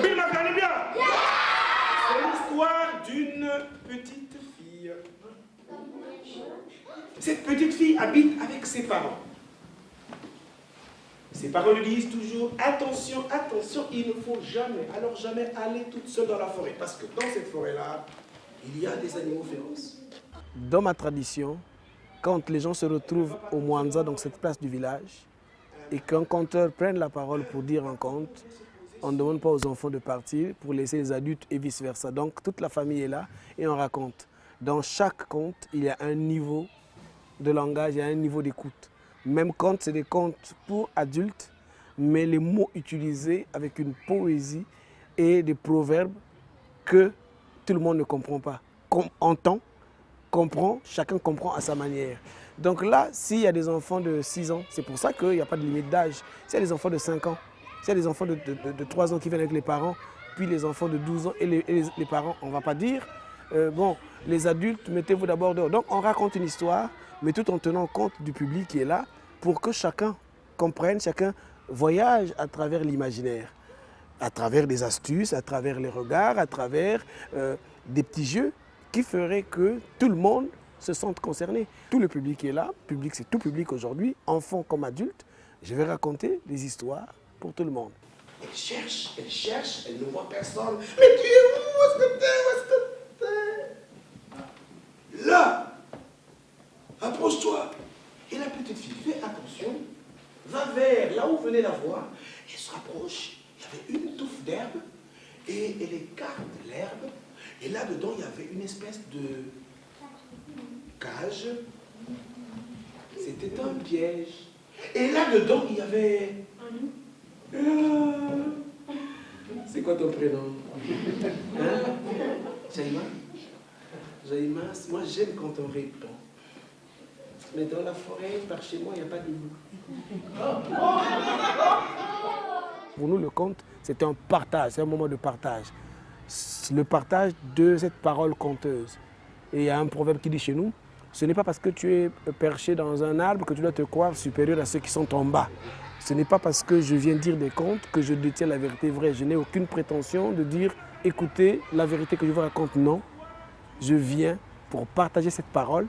Bill McCann, bien. C'est l'histoire d'une petite fille. Cette petite fille habite avec ses parents. Ses parents lui disent toujours, attention, attention, il ne faut jamais, alors jamais aller toute seule dans la forêt. Parce que dans cette forêt-là, il y a des animaux féroces. Dans ma tradition, quand les gens se retrouvent au Mwanza, donc cette place du village, et qu'un conteur prenne la parole pour dire un conte, on ne demande pas aux enfants de partir pour laisser les adultes et vice-versa. Donc toute la famille est là et on raconte. Dans chaque conte, il y a un niveau de langage, il y a un niveau d'écoute. Même conte, c'est des contes pour adultes, mais les mots utilisés avec une poésie et des proverbes que tout le monde ne comprend pas. Entend, comprend, chacun comprend à sa manière. Donc là, s'il y a des enfants de 6 ans, c'est pour ça qu'il n'y a pas de limite d'âge. S'il y a des enfants de 5 ans, s'il y a des enfants de 3 ans qui viennent avec les parents, puis les enfants de 12 ans et les parents, on ne va pas dire, bon, les adultes, mettez-vous d'abord dehors. Donc on raconte une histoire, mais tout en tenant compte du public qui est là, pour que chacun comprenne, chacun voyage à travers l'imaginaire, à travers des astuces, à travers les regards, à travers des petits jeux qui feraient que tout le monde se sente concerné. Tout le public est là, public c'est tout public aujourd'hui, enfants comme adultes. Je vais raconter des histoires pour tout le monde. Elle cherche, elle ne voit personne. Mais tu es où? Où est-ce que t'es? Où est-ce que t'es? Là, approche-toi. Et la petite fille fait attention, va vers là où venait la voix, elle se rapproche. Il y avait une touffe d'herbe et elle écarte l'herbe. Et là-dedans, il y avait une espèce de cage. C'était un piège. Et là-dedans, il y avait... C'est quoi ton prénom? Hein? Jaïma? Jaïma, moi j'aime quand on répond. Mais dans la forêt, par chez moi, il n'y a pas de loup. Pour nous, le conte, c'est un partage, c'est un moment de partage. Le partage de cette parole conteuse. Et il y a un proverbe qui dit chez nous, ce n'est pas parce que tu es perché dans un arbre que tu dois te croire supérieur à ceux qui sont en bas. Ce n'est pas parce que je viens dire des contes que je détiens la vérité vraie. Je n'ai aucune prétention de dire, écoutez, la vérité que je vous raconte, non. Je viens pour partager cette parole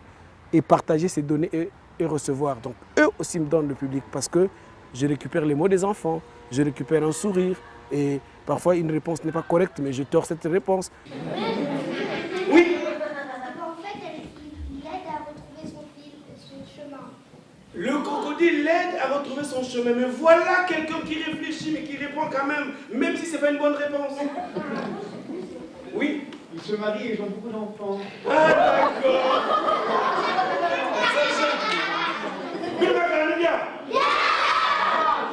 et partager ces données et recevoir. Donc eux aussi me donnent le public parce que je récupère les mots des enfants, je récupère un sourire et parfois une réponse n'est pas correcte, mais je tords cette réponse. Oui. En fait, il aide à retrouver son chemin. Le crocodile l'aide à retrouver son chemin. Mais voilà quelqu'un qui réfléchit, mais qui répond quand même si ce n'est pas une bonne réponse. Oui. Ils se marient et ils ont beaucoup d'enfants. Ah d'accord. Bill McCann, bien.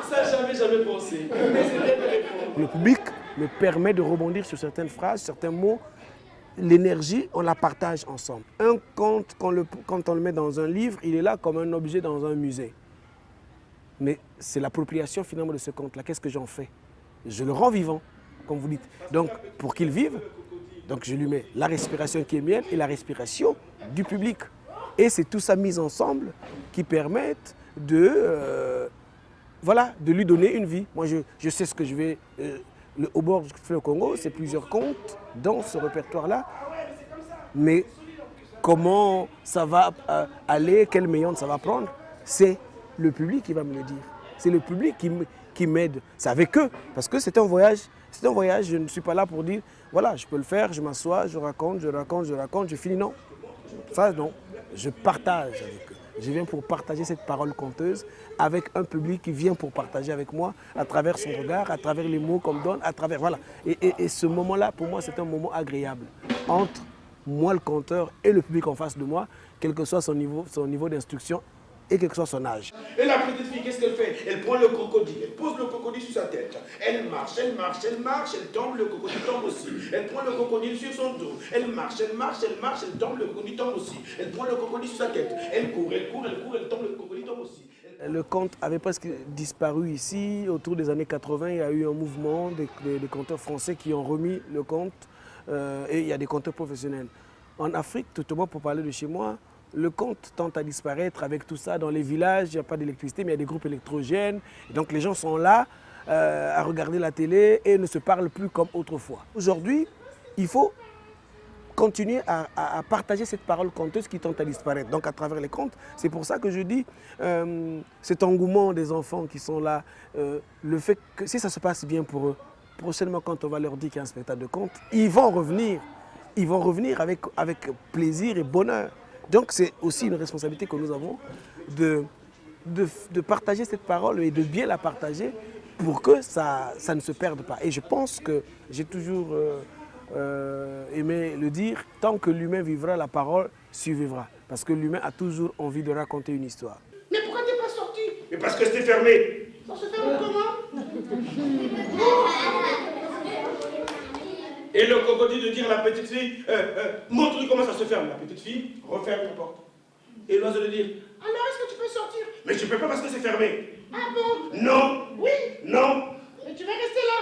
Ça, jamais pensé. Mais c'était une réponse. Le public me permet de rebondir sur certaines phrases, certains mots. L'énergie, on la partage ensemble. Un conte, quand on le met dans un livre, il est là comme un objet dans un musée. Mais c'est l'appropriation finalement de ce conte-là. Qu'est-ce que j'en fais? Je le rends vivant, comme vous dites. Donc, pour qu'il vive, donc je lui mets la respiration qui est mienne et la respiration du public. Et c'est tout ça mis ensemble qui permettent de lui donner une vie. Moi, je sais ce que je vais... au bord du fleuve Congo, c'est plusieurs contes dans ce répertoire-là. Mais comment ça va aller, quelle méandre ça va prendre, c'est le public qui va me le dire. C'est le public qui m'aide. C'est avec eux, parce que c'est un voyage. C'est un voyage, je ne suis pas là pour dire, voilà, je peux le faire, je m'assois, je raconte, je finis. Non, ça non, je partage avec eux. Je viens pour partager cette parole conteuse avec un public qui vient pour partager avec moi à travers son regard, à travers les mots qu'on me donne, à travers... Voilà. Et ce moment-là, pour moi, c'est un moment agréable entre moi, le conteur, et le public en face de moi, quel que soit son niveau d'instruction et quel que soit son âge. Et la petite fille, qu'est-ce qu'elle fait? Elle prend le crocodile, elle pose le crocodile sur sa tête. Elle marche, elle tombe, le crocodile tombe aussi. Elle prend le crocodile sur son dos. Elle marche, elle tombe, le crocodile tombe aussi. Elle prend le crocodile sur sa tête. Elle court, elle tombe, le crocodile tombe aussi. Le conte avait presque disparu ici. Autour des années 80, il y a eu un mouvement des conteurs français qui ont remis le conte. Et il y a des conteurs professionnels. En Afrique, tout au moins pour parler de chez moi, le conte tente à disparaître avec tout ça. Dans les villages, il n'y a pas d'électricité, mais il y a des groupes électrogènes. Et donc les gens sont là à regarder la télé et ne se parlent plus comme autrefois. Aujourd'hui, il faut continuer à partager cette parole conteuse qui tente à disparaître. Donc à travers les contes, c'est pour ça que je dis cet engouement des enfants qui sont là, le fait que si ça se passe bien pour eux, prochainement quand on va leur dire qu'il y a un spectacle de contes, ils vont revenir avec plaisir et bonheur. Donc c'est aussi une responsabilité que nous avons de partager cette parole et de bien la partager pour que ça ne se perde pas. Et je pense que j'ai toujours aimé le dire, tant que l'humain vivra, la parole survivra. Parce que l'humain a toujours envie de raconter une histoire. Mais pourquoi t'es pas sorti? Mais parce que c'était fermé. Ça se ferme comment? Et le crocodile de dire à la petite fille, montre-lui comment ça se ferme. La petite fille referme la porte. Et l'oiseau de dire, alors est-ce que tu peux sortir? Mais je peux pas parce que c'est fermé. Ah bon? Non. Oui. Non. Mais tu vas rester là.